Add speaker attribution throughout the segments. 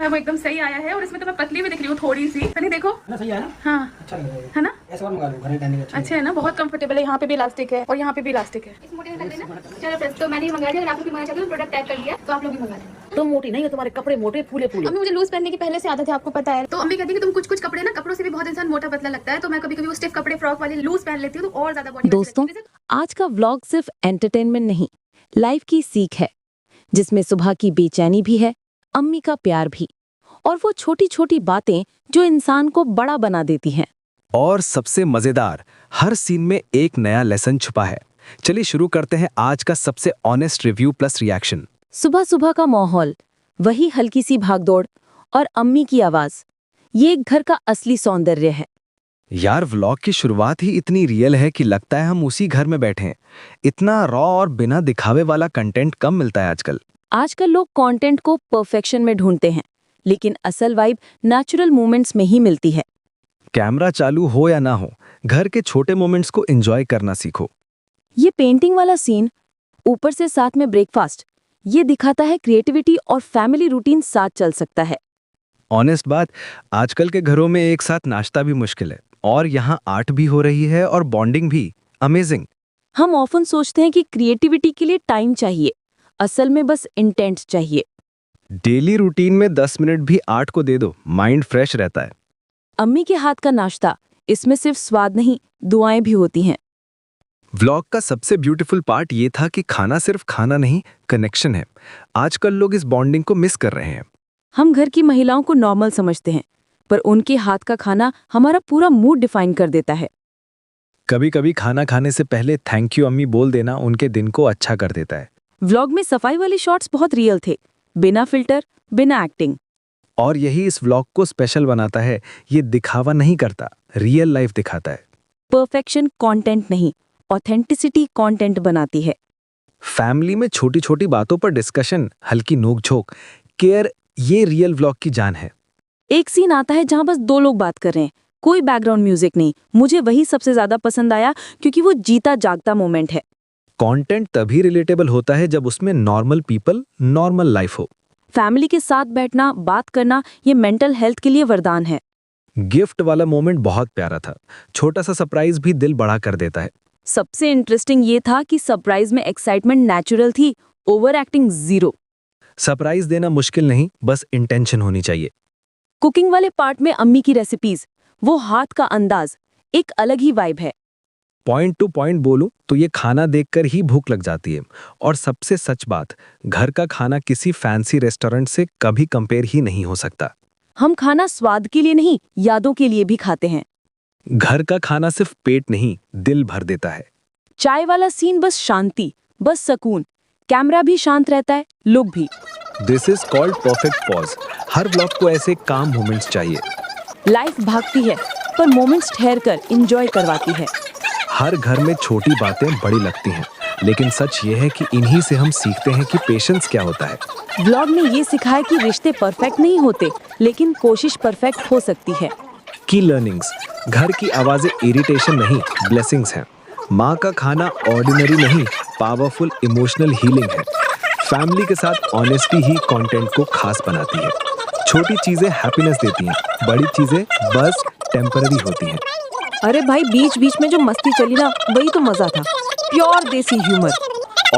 Speaker 1: वो एकदम सही आया है और इसमें तो मैं पतली भी दिख रही हूँ थोड़ी सी। सनी देखो
Speaker 2: ना, सही है ना?
Speaker 1: हाँ
Speaker 2: अच्छा लग रहा है।
Speaker 1: है ना,
Speaker 2: ऐसा और मंगा लो, घर में पहनने के
Speaker 1: अच्छा है ना, बहुत कंफर्टेबल है। यहाँ पे भी इलास्टिक है और यहाँ पे भी इलास्टिक है। इस मोटे में लग रही है ना। चलो फ्रेंड्स, तो मैंने ये मंगा लिया। अगर आप लोग भी मंगाना चाहते हो प्रोडक्ट टैग कर दिया, तो आप लोग भी मंगा लें।
Speaker 3: तुम मोटी नहीं हो, तुम्हारे कपड़े मोटे फूले फूले।
Speaker 1: अम्मी मुझे लूज पहनने की पहले से आदत है, आपको पता है। तो अम्मी कहती है कि तुम कुछ कुछ कपड़े ना, कपड़ों से भी बहुत इंसान मोटा पतला लगता है, तो मैं कभी कभी वो स्टिफ कपड़े फ्रॉक वाले लूज पहन लेती हूँ, तो और ज्यादा बॉडी।
Speaker 3: दोस्तों, आज का व्लॉग सिर्फ एंटरटेनमेंट नहीं, लाइफ की सीख है, जिसमें सुबह की बेचैनी भी है, अम्मी का प्यार भी, और वो छोटी छोटी बातें जो इंसान को बड़ा बना देती हैं।
Speaker 4: और सबसे मजेदार, हर सीन में एक नया लेसन छुपा है। चलिए शुरू करते हैं आज का सबसे ऑनेस्ट रिव्यू प्लस रिएक्शन।
Speaker 3: सुबह सुबह का माहौल, वही हल्की सी भागदौड़ और अम्मी की आवाज, ये एक घर का असली सौंदर्य है।
Speaker 4: यार, व्लॉग की शुरुआत ही इतनी रियल है कि लगता है हम उसी घर में बैठे हैं। इतना रॉ और बिना दिखावे वाला कंटेंट कम मिलता है आजकल।
Speaker 3: आजकल लोग कंटेंट को परफेक्शन में ढूंढते हैं, लेकिन असल वाइब नेचुरल मोमेंट्स में ही मिलती है।
Speaker 4: कैमरा चालू हो या ना हो, घर के छोटे मोमेंट्स को एंजॉय करना सीखो।
Speaker 3: ये पेंटिंग वाला सीन, ऊपर से साथ में ब्रेकफास्ट, ये दिखाता है क्रिएटिविटी और फैमिली रूटीन साथ चल सकता है।
Speaker 4: ऑनेस्ट बात, आजकल के घरों में एक साथ नाश्ता भी मुश्किल है, और यहाँ आर्ट भी हो रही है और बॉन्डिंग भी। अमेजिंग।
Speaker 3: हम ऑफन सोचते हैं कि क्रिएटिविटी के लिए टाइम चाहिए, असल में बस इंटेंट चाहिए।
Speaker 4: डेली रूटीन में 10 मिनट भी आर्ट को दे दो, माइंड फ्रेश रहता है।
Speaker 3: अम्मी के हाथ का नाश्ता, इसमें सिर्फ स्वाद नहीं, दुआएं भी होती हैं।
Speaker 4: व्लॉग का सबसे ब्यूटीफुल पार्ट ये था कि खाना सिर्फ खाना नहीं, कनेक्शन है। आजकल लोग इस बॉन्डिंग को मिस कर रहे हैं।
Speaker 3: हम घर की महिलाओं को नॉर्मल समझते हैं, पर उनके हाथ का खाना हमारा पूरा मूड डिफाइन कर देता है।
Speaker 4: कभी कभी खाना खाने से पहले थैंक यू अम्मी बोल देना उनके दिन को अच्छा कर देता है।
Speaker 3: व्लॉग में सफाई वाले शॉट्स बहुत रियल थे, बिना फिल्टर, बिना एक्टिंग।
Speaker 4: और यही इस व्लॉग को स्पेशल बनाता है। ये दिखावा नहीं करता, रियल लाइफ दिखाता है।
Speaker 3: परफेक्शन कंटेंट नहीं, ऑथेंटिसिटी कंटेंट बनाती है।
Speaker 4: फैमिली में छोटी छोटी बातों पर डिस्कशन, हल्की नोकझोंक, केयर, ये रियल व्लॉग की जान है।
Speaker 3: एक सीन आता है जहां बस दो लोग बात कर रहे हैं, कोई बैकग्राउंड म्यूजिक नहीं। मुझे वही सबसे ज्यादा पसंद आया, क्योंकि वो जीता जागता मोमेंट है।
Speaker 4: कंटेंट तभी रिलेटेबल होता है जब उसमें नॉर्मल पीपल, नॉर्मल लाइफ हो।
Speaker 3: फैमिली के साथ बैठना, बात करना, ये मेंटल हेल्थ के लिए वरदान है।
Speaker 4: गिफ्ट वाला मोमेंट बहुत प्यारा था। छोटा सा सरप्राइज भी दिल बड़ा कर देता है।
Speaker 3: सबसे इंटरेस्टिंग ये था कि सरप्राइज में एक्साइटमेंट नेचुरल थी, ओवर एक्टिंग जीरो।
Speaker 4: सरप्राइज देना मुश्किल नहीं, बस इंटेंशन होनी चाहिए।
Speaker 3: कुकिंग वाले पार्ट में अम्मी की रेसिपीज, वो हाथ का अंदाज, एक अलग ही वाइब है।
Speaker 4: पॉइंट टू पॉइंट बोलूं तो ये खाना देखकर ही भूख लग जाती है। और सबसे सच बात, घर का खाना किसी फैंसी रेस्टोरेंट से कभी कंपेयर ही नहीं हो सकता।
Speaker 3: हम खाना स्वाद के लिए नहीं, यादों के लिए भी खाते हैं।
Speaker 4: घर का खाना सिर्फ पेट नहीं, दिल भर देता है।
Speaker 3: चाय वाला सीन बस शांति, बस सुकून। कैमरा भी शांत रहता है, लोग भी।
Speaker 4: This is called perfect pause. Her blog को ऐसे काम मोमेंट्स चाहिए।
Speaker 3: लाइफ भागती है, पर मोमेंट्स ठहर कर इंजॉय करवाती है।
Speaker 4: हर घर में छोटी बातें बड़ी लगती हैं, लेकिन सच ये है कि इन्हीं से हम सीखते हैं कि पेशेंस क्या होता है।
Speaker 3: व्लॉग ने ये सिखाया कि रिश्ते परफेक्ट नहीं होते, लेकिन कोशिश परफेक्ट हो सकती है।
Speaker 4: की लर्निंग्स, घर की आवाजें इरिटेशन नहीं, ब्लेसिंग्स हैं। माँ का खाना ऑर्डिनरी नहीं, पावरफुल इमोशनल हीलिंग है। फैमिली के साथ ऑनेस्टी ही कंटेंट को खास बनाती है। छोटी चीजें हैप्पीनेस देती हैं, बड़ी चीजें बस टेम्पररी होती हैं।
Speaker 3: अरे भाई, बीच बीच में जो मस्ती चली ना, वही तो मजा था। प्योर देसी ह्यूमर।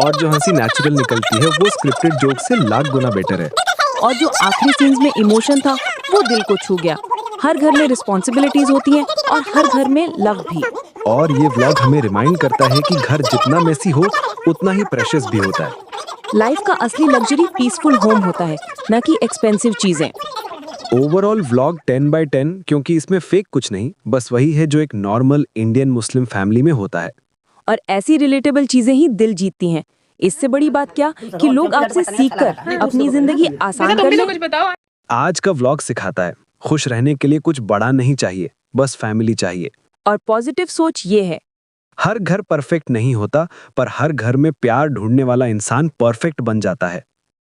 Speaker 4: और जो हंसी नेचुरल निकलती है, वो स्क्रिप्टेड जोक से लाख गुना बेटर है।
Speaker 3: और जो आखिरी सीन्स में इमोशन था, वो दिल को छू गया। हर घर में रिस्पॉन्सिबिलिटीज होती हैं, और हर घर में लव भी।
Speaker 4: और ये व्लॉग हमें रिमाइंड करता है कि घर जितना मेसी हो, उतना ही प्रेशियस भी होता है।
Speaker 3: लाइफ का असली लग्जरी पीसफुल होम होता है, न कि एक्सपेंसिव चीजें।
Speaker 4: ओवरऑल व्लॉग 10/10, क्योंकि इसमें फेक कुछ नहीं, बस वही है जो एक नॉर्मल इंडियन मुस्लिम फैमिली में होता है।
Speaker 3: और ऐसी रिलेटेबल चीजें ही दिल जीतती हैं। इससे बड़ी बात क्या कि लोग आपसे सीखकर अपनी जिंदगी आसान कर लें।
Speaker 1: कुछ बताओ।
Speaker 4: आज का व्लॉग सिखाता है, खुश रहने के लिए कुछ बड़ा नहीं चाहिए, बस फैमिली चाहिए।
Speaker 3: और पॉजिटिव सोच ये है,
Speaker 4: हर घर परफेक्ट नहीं होता, पर हर घर में प्यार ढूंढने वाला इंसान परफेक्ट बन जाता है।